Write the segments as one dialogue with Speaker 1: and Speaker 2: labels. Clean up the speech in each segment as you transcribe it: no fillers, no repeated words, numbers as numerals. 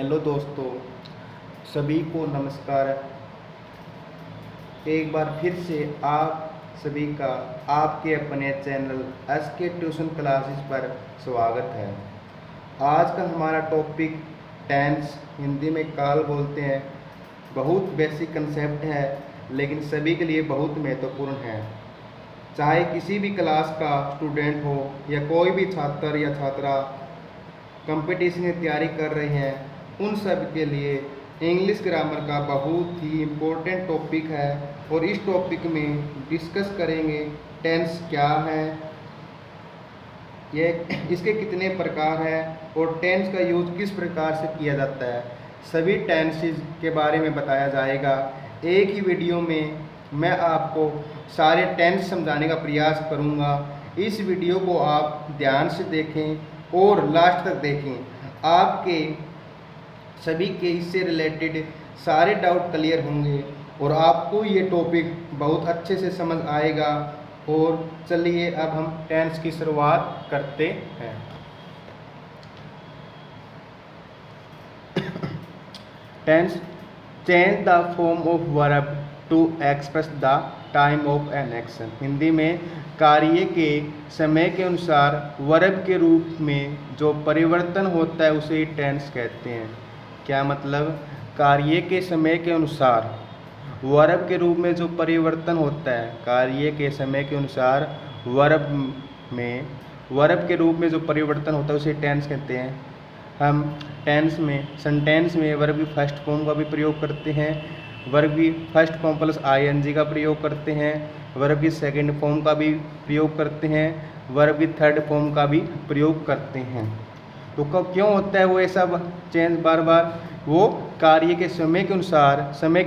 Speaker 1: Hello दोस्तों, सभी को नमस्कार। एक बार फिर से आप सभी का आपके अपने चैनल SK ट्यूशन क्लासेस पर स्वागत है। आज का हमारा टॉपिक टेंस, हिंदी में काल बोलते हैं। बहुत बेसिक कंसेप्ट है लेकिन सभी के लिए बहुत महत्वपूर्ण है। चाहे किसी भी क्लास का स्टूडेंट हो या कोई भी छात्र या छात्रा कंपटीशन की तैयारी कर रहे हैं, उन सब के लिए इंग्लिश ग्रामर का बहुत ही इम्पोर्टेंट टॉपिक है। और इस टॉपिक में डिस्कस करेंगे टेंस क्या है, ये इसके कितने प्रकार हैं और टेंस का यूज किस प्रकार से किया जाता है। सभी टेंसेस के बारे में बताया जाएगा। एक ही वीडियो में मैं आपको सारे टेंस समझाने का प्रयास करूंगा। इस वीडियो को आप ध्यान से देखें और लास्ट तक देखें। आपके सभी के इससे रिलेटेड सारे डाउट क्लियर होंगे और आपको ये टॉपिक बहुत अच्छे से समझ आएगा। और चलिए अब हम टेंस की शुरुआत करते हैं। Tense change the form of verb to express the time of an action. Hindi में कार्य के समय के अनुसार वर्ब के रूप में जो परिवर्तन होता है उसे टेंस कहते हैं। क्या मतलब? कार्य के समय के अनुसार वर्ब के रूप में जो परिवर्तन होता है, कार्य के समय के अनुसार वर्ब के रूप में जो परिवर्तन होता है उसे टेंस कहते हैं। हम टेंस में सेंटेंस में वर्ब की फर्स्ट फॉर्म का भी प्रयोग करते हैं, वर्ब की फर्स्ट फॉर्म प्लस ING का प्रयोग करते हैं, वर्ब की सेकंड फॉर्म का भी प्रयोग करते हैं, वर्ब की थर्ड फॉर्म का भी प्रयोग करते हैं। तो कब क्यों होता है वो ऐसा चेंज बार बार? वो कार्य के समय के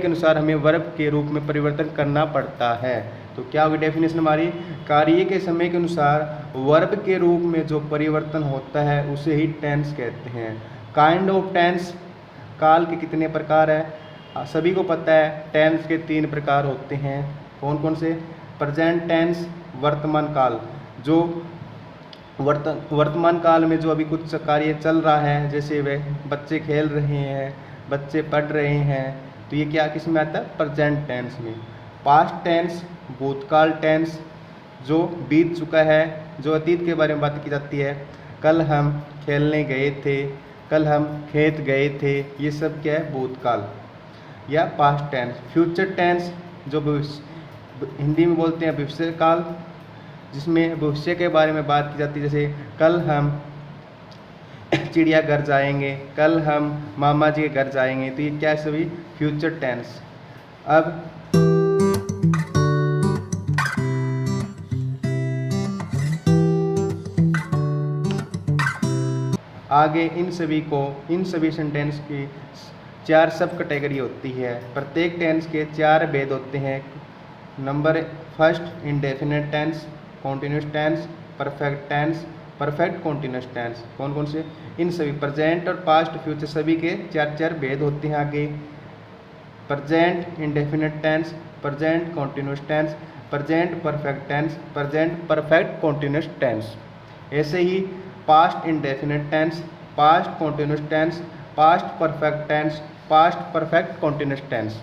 Speaker 1: अनुसार हमें वर्ब के रूप में परिवर्तन करना पड़ता है। तो क्या होगी डेफिनेशन हमारी? कार्य के समय के अनुसार वर्ब के रूप में जो परिवर्तन होता है उसे ही टेंस कहते हैं। काइंड ऑफ टेंस, काल के कितने प्रकार है? सभी को पता है टेंस के 3 प्रकार होते हैं। कौन कौन से? प्रेजेंट टेंस, वर्तमान काल। जो वर्तमान काल में जो अभी कुछ कार्य चल रहा है, जैसे वे बच्चे खेल रहे हैं, बच्चे पढ़ रहे हैं, तो ये क्या किस में आता है? प्रेजेंट टेंस में। पास्ट टेंस, भूतकाल टेंस, जो बीत चुका है, जो अतीत के बारे में बात की जाती है। कल हम खेलने गए थे, कल हम खेत गए थे, ये सब क्या है? भूतकाल या पास्ट टेंस। फ्यूचर टेंस, जो हिंदी में बोलते हैं भविष्य काल, जिसमें भविष्य के बारे में बात की जाती है। जैसे कल हम चिड़ियाघर जाएंगे, कल हम मामा जी के घर जाएंगे, तो ये क्या है? सभी फ्यूचर टेंस। अब आगे इन सभी सेंटेंस की 4 सब कैटेगरी होती है। प्रत्येक टेंस के 4 भेद होते हैं। Number first, indefinite tense, continuous tense, perfect tense, perfect continuous tense. कौन कौन से? इन सभी प्रेजेंट और पास्ट फ्यूचर सभी के 4 भेद होते हैं। आगे present indefinite tense, present continuous tense, present perfect tense, present perfect continuous tense. ऐसे ही past indefinite tense, past continuous tense, past perfect tense, past perfect continuous tense.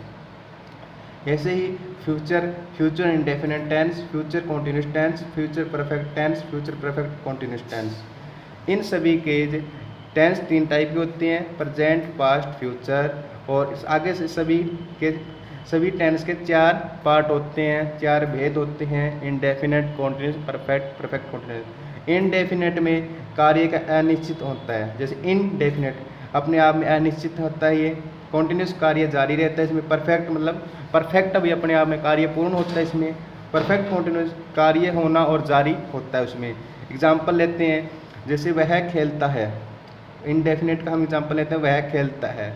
Speaker 1: ऐसे ही future indefinite tense, future continuous tense, future perfect tense, future perfect continuous tense. इन सभी के tense 3 type के होते हैं, प्रेजेंट, पास्ट, फ्यूचर। और इस आगे से सभी टेंस के 4 पार्ट होते हैं, 4 भेद होते हैं। Indefinite, continuous, perfect, perfect continuous. Indefinite में कार्य का अनिश्चित होता है। जैसे इनडेफिनिट अपने आप में अनिश्चित होता है, ये कॉन्टिन्यूस कार्य जारी रहता है। इसमें परफेक्ट मतलब परफेक्ट अभी अपने आप में कार्य पूर्ण होता है। इसमें परफेक्ट कॉन्टिन्यूस कार्य होना और जारी होता है। उसमें एग्जाम्पल लेते हैं, जैसे वह खेलता है। इनडेफिनिट का हम एग्जाम्पल लेते हैं, वह खेलता है।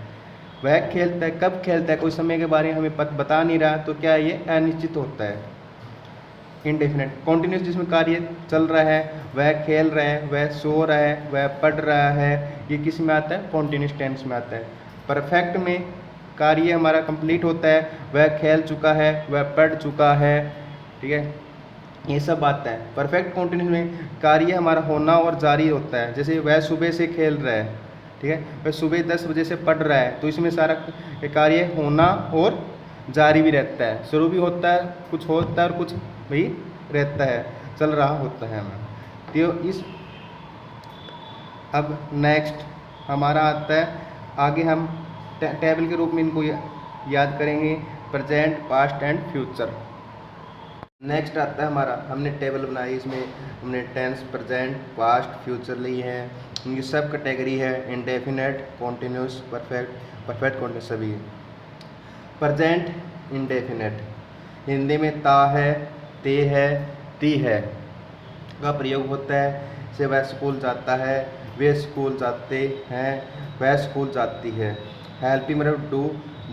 Speaker 1: वह खेलता है, कब खेलता है? कोई समय के बारे में हमें बता नहीं रहा, तो क्या ये अनिश्चित होता है। इंडेफिनिट कॉन्टिन्यूस जिसमें कार्य चल रहा है, वह खेल रहा है, वह सो रहा है, वह पढ़ रहा है, ये किस में आता है? कॉन्टिन्यूस टेंस में आता है। परफेक्ट में कार्य हमारा कंप्लीट होता है, वह खेल चुका है, वह पढ़ चुका है, ठीक है, ये सब आता है। परफेक्ट कॉन्टिन्यूस में कार्य हमारा होना और जारी होता है। जैसे वह सुबह से खेल रहा है, ठीक है। वह सुबह 10 बजे से पढ़ रहा है तो इसमें सारा कार्य होना और जारी भी रहता है, शुरू भी होता है, कुछ होता है और कुछ भी रहता है, चल रहा होता है हमें। तो इस अब नेक्स्ट हमारा आता है, आगे हम टेबल के रूप में इनको याद करेंगे, present, past and future. Next आता है हमारा, हमने टेबल बनाई, इसमें हमने टेंस, प्रेजेंट, पास्ट, फ्यूचर ली है। इनकी सब कैटेगरी है indefinite, continuous, perfect, perfect continuous सभी। प्रेजेंट इंडेफिनेट, हिंदी में ता है, ते है, ती है का प्रयोग होता है। से वह स्कूल जाता है, वे स्कूल जाते हैं, वह स्कूल जाती है। हेल्पिंग मतलब डू,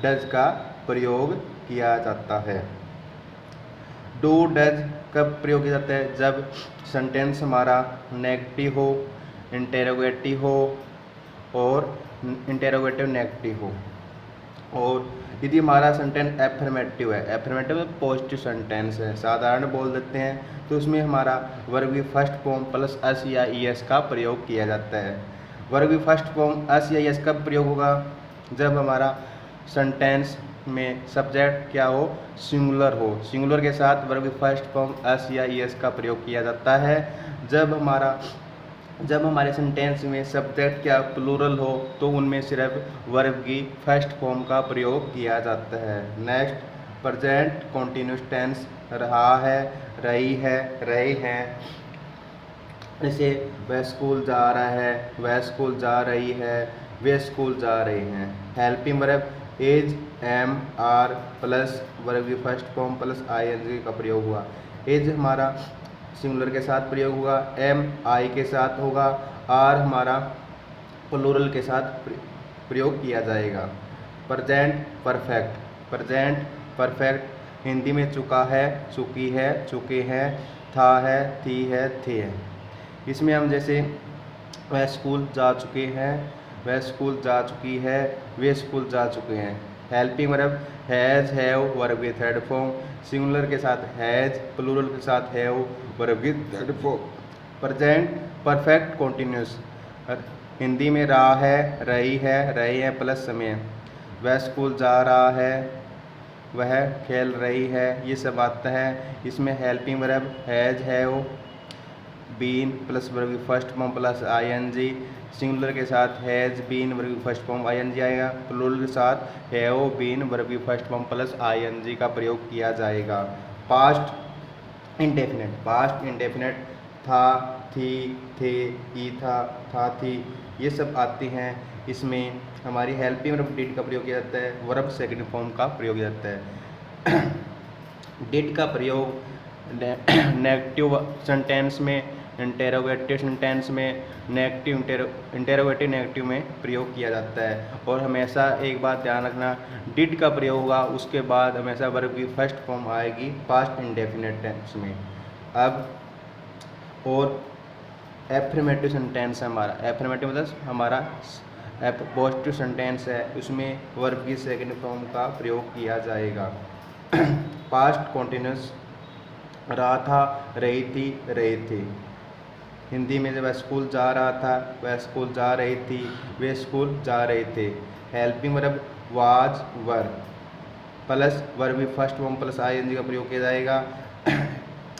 Speaker 1: डज का प्रयोग किया जाता है। डू डज कब प्रयोग किया जाता है? जब सेंटेंस हमारा नेगेटिव हो, इंटेरोगेटिव हो और इंटेरोगेटिव नेगेटिव हो। और यदि हमारा सेंटेंस एफर्मेटिव है, एफर्मेटिव पॉजिटिव सेंटेंस है, साधारण बोल देते हैं, तो उसमें हमारा वर्ब की फर्स्ट फॉर्म प्लस एस या ई एस का प्रयोग किया जाता है। वर्ब की फर्स्ट फॉर्म एस या ई एस कब प्रयोग होगा? जब हमारा सेंटेंस में सब्जेक्ट क्या हो? सिंगुलर हो। सिंगुलर के साथ वर्ब की फर्स्ट फॉर्म एस या ई एस का प्रयोग किया जाता है। जब हमारे सेंटेंस में सब्जेक्ट क्या प्लूरल हो तो उनमें सिर्फ वर्ब की फर्स्ट फॉर्म का प्रयोग किया जाता है। नेक्स्ट प्रेजेंट कॉन्टिन्यूस टेंस, रहा है, रही है, रहे हैं। जैसे वह स्कूल जा रहा है, वह स्कूल जा रही है, वे स्कूल जा रहे हैं। Helping verb is, am, are plus verb की first form plus I N G का प्रयोग हुआ। एज हमारा सिंगुलर के साथ प्रयोग होगा, एम आई के साथ होगा, आर हमारा प्लूरल के साथ प्रयोग किया जाएगा। Present perfect, present perfect Hindi में चुका है, चुकी है, चुके हैं, था है, थी है, थे हैं। इसमें हम जैसे वह स्कूल जा चुके हैं, वह स्कूल जा चुकी है, वे स्कूल जा चुके हैं। Helping verb has, have verb की थर्ड फॉर्म, सिंगुलर के साथ हैज़, प्लूरल के साथ हैव वर्ब की third form. Present perfect continuous Hindi में रहा है, रही है, रहे हैं प्लस समय। वह स्कूल जा रहा है, वह खेल रही है, ये सब आता है। इसमें helping verb has, have, been plus verb की first form plus I N G, singular के साथ हैज़ बीन वर्ब की first form I N G आएगा, प्लूरल के साथ हैव बीन वर्ब की first form plus I N G का प्रयोग किया जाएगा। पास्ट इंडेफिनेट, पास्ट इंडेफिनेट था, थी, थे, ही था, थी, ये सब आते हैं। इसमें हमारी हेल्पिंग वर्ब डिड का प्रयोग किया जाता है, वर्ब सेकंड फॉर्म का प्रयोग किया जाता है। डिड का प्रयोग नेगेटिव सेंटेंस में, इंटेरोगेटिव सेंटेंस में, इंटेरोगेटिव नेगेटिव में प्रयोग किया जाता है। और हमेशा एक बात ध्यान रखना, डिड का प्रयोग होगा उसके बाद हमेशा वर्ब की फर्स्ट फॉर्म आएगी पास्ट इंडेफिनेट टेंस में। अब और एफर्मेटिव सेंटेंस है हमारा, एफर्मेटिव मतलब हमारा पॉजिटिव सेंटेंस है, उसमें वर्ब की सेकंड फॉर्म का प्रयोग किया जाएगा। पास्ट कॉन्टिन्यूस रहा था, रही थी, रहे थे। हिंदी में जब वह स्कूल जा रहा था, वह स्कूल जा रही थी, वे स्कूल जा रहे थे। Helping verb was, were plus verb की first form plus I N G का प्रयोग किया जाएगा।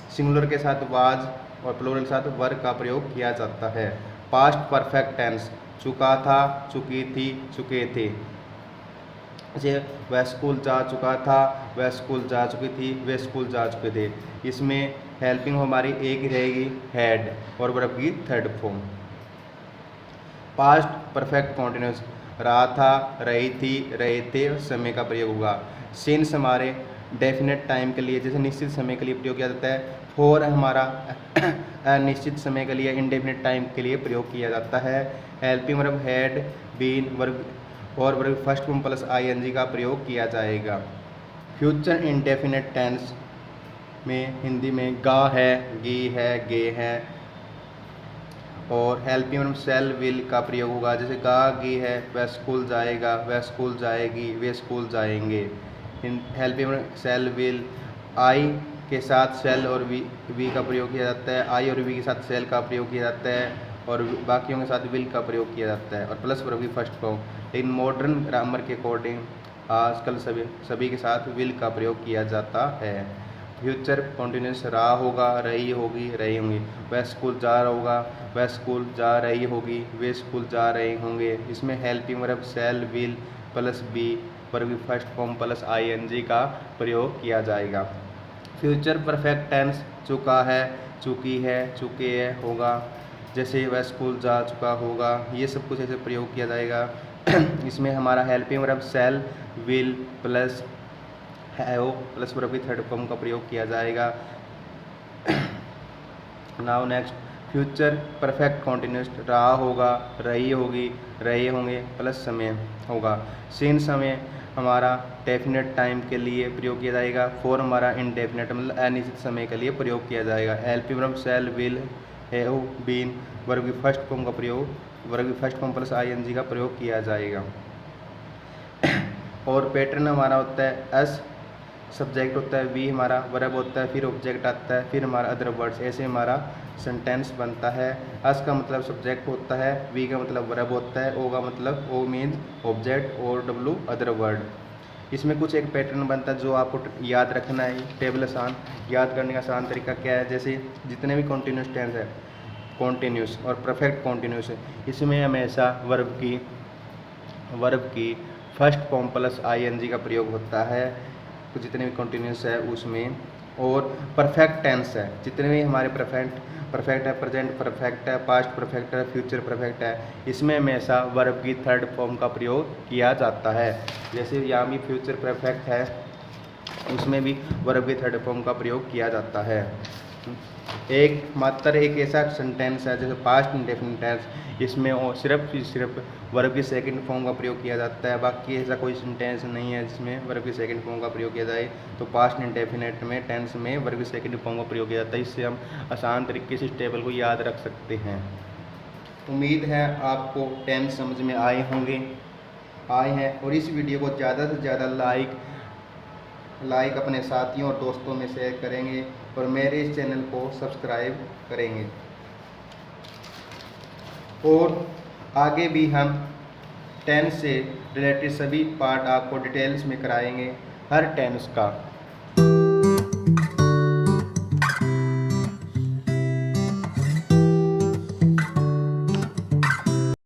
Speaker 1: सिंगुलर के साथ वाज और प्लूरल के साथ वर का प्रयोग किया जाता है। पास्ट परफेक्ट टेंस चुका था, चुकी थी, चुके थे। जैसे वह स्कूल जा चुका था, वह स्कूल जा चुकी थी, वे स्कूल जा चुके थे। इसमें हेल्पिंग हमारी एक ही रहेगी हैड और वर्ब की third form. Past perfect continuous रहा था, रही थी, रहे थे, समय का प्रयोग होगा। सिंस हमारे डेफिनेट टाइम के लिए, जैसे निश्चित समय के लिए प्रयोग किया जाता है। फॉर हमारा अनिश्चित समय के लिए, इंडेफिनेट टाइम के लिए प्रयोग किया जाता है। Helping verb had, been verb और verb first form plus I N G का प्रयोग किया जाएगा। फ्यूचर इंडेफिनेट टेंस में हिंदी में गा है, गी है, गे है और हेल्पिंग वर्ब शैल, विल का प्रयोग होगा। जैसे गा, गी है, वह स्कूल जाएगा, वह स्कूल जाएगी, वे स्कूल जाएंगे। हेल्पिंग वर्ब शैल, विल, आई के साथ शैल और वी का प्रयोग किया जाता है। आई और वी के साथ शैल का प्रयोग किया जाता है। और बाकियों के साथ विल का प्रयोग किया जाता है और प्लस वर्ब की फर्स्ट फॉर्म। लेकिन मॉडर्न ग्रामर के अकॉर्डिंग आजकल सभी के साथ विल का प्रयोग किया जाता है। फ्यूचर कॉन्टिन्यूस रहा होगा, रही होगी, रही होंगी। वह स्कूल जा रहा होगा, वह स्कूल जा रही होगी, वे स्कूल जा रहे होंगे। इसमें helping verb shall, will plus be verb की फर्स्ट फॉर्म प्लस आईएनजी का प्रयोग किया जाएगा। फ्यूचर परफेक्ट टेंस चुका है, चुकी है, चुके है, होगा, जैसे वह स्कूल जा चुका होगा, ये सब कुछ ऐसे प्रयोग किया जाएगा। इसमें हमारा helping verb shall, will plus have plus verb की थर्ड फॉर्म का प्रयोग किया जाएगा। Now next, future perfect continuous रहा होगा, रही होगी, रहे होंगे प्लस समय होगा। सीन समय हमारा डेफिनेट टाइम के लिए प्रयोग किया जाएगा। फॉर हमारा इनडेफिनेट मतलब अनिश्चित समय के लिए प्रयोग किया जाएगा। Helping verb shall, will, have, been verb की फर्स्ट फॉर्म का प्रयोग, वर्ब की फर्स्ट फॉर्म प्लस आईएनजी का प्रयोग किया जाएगा। और पैटर्न हमारा होता है एस सब्जेक्ट होता है, वी हमारा वर्ब होता है, फिर ऑब्जेक्ट आता है, फिर हमारा अदर वर्ड्स, ऐसे हमारा सेंटेंस बनता है। एस का मतलब सब्जेक्ट होता है, वी का मतलब वर्ब होता है, ओ का मतलब ओ मीन्स ऑब्जेक्ट और डब्ल्यू अदर वर्ड। इसमें कुछ एक पैटर्न बनता है जो आपको याद रखना है। टेबल आसान याद करने का आसान तरीका क्या है, जैसे जितने भी कॉन्टिन्यूस टेंस है, कॉन्टिन्यूस और परफेक्ट कॉन्टिन्यूस है, इसमें हमेशा वर्ब की फर्स्ट फॉर्म प्लस आईएनजी का प्रयोग होता है। तो जितने भी कॉन्टिन्यूस है उसमें, और परफेक्ट टेंस है, जितने भी हमारे परफेक्ट है, प्रेजेंट परफेक्ट है, पास्ट परफेक्ट है, फ्यूचर परफेक्ट है, इसमें हमेशा वर्ब की थर्ड फॉर्म का प्रयोग किया जाता है। जैसे यहाँ भी फ्यूचर परफेक्ट है, उसमें भी वर्ब की थर्ड फॉर्म का प्रयोग किया जाता है। मात्र एक ऐसा सेंटेंस है जैसे पास्ट इंडेफिनिट टेंस, इसमें सिर्फ वर्ब की सेकंड फॉर्म का प्रयोग किया जाता है। बाकी ऐसा कोई सेंटेंस नहीं है जिसमें वर्ब की सेकंड फॉर्म का प्रयोग किया जाए। तो पास्ट इंडेफिनिट में टेंस में वर्ब की सेकंड फॉर्म का प्रयोग किया जाता है। इससे हम आसान तरीके से इस टेबल को याद रख सकते हैं। उम्मीद है आपको टेंस समझ में आए हैं, और इस वीडियो को ज़्यादा से ज़्यादा लाइक अपने साथियों और दोस्तों में शेयर करेंगे और मेरे इस चैनल को सब्सक्राइब करेंगे। और आगे भी हम टेंस से रिलेटेड सभी पार्ट आपको डिटेल्स में कराएंगे, हर टेंस का।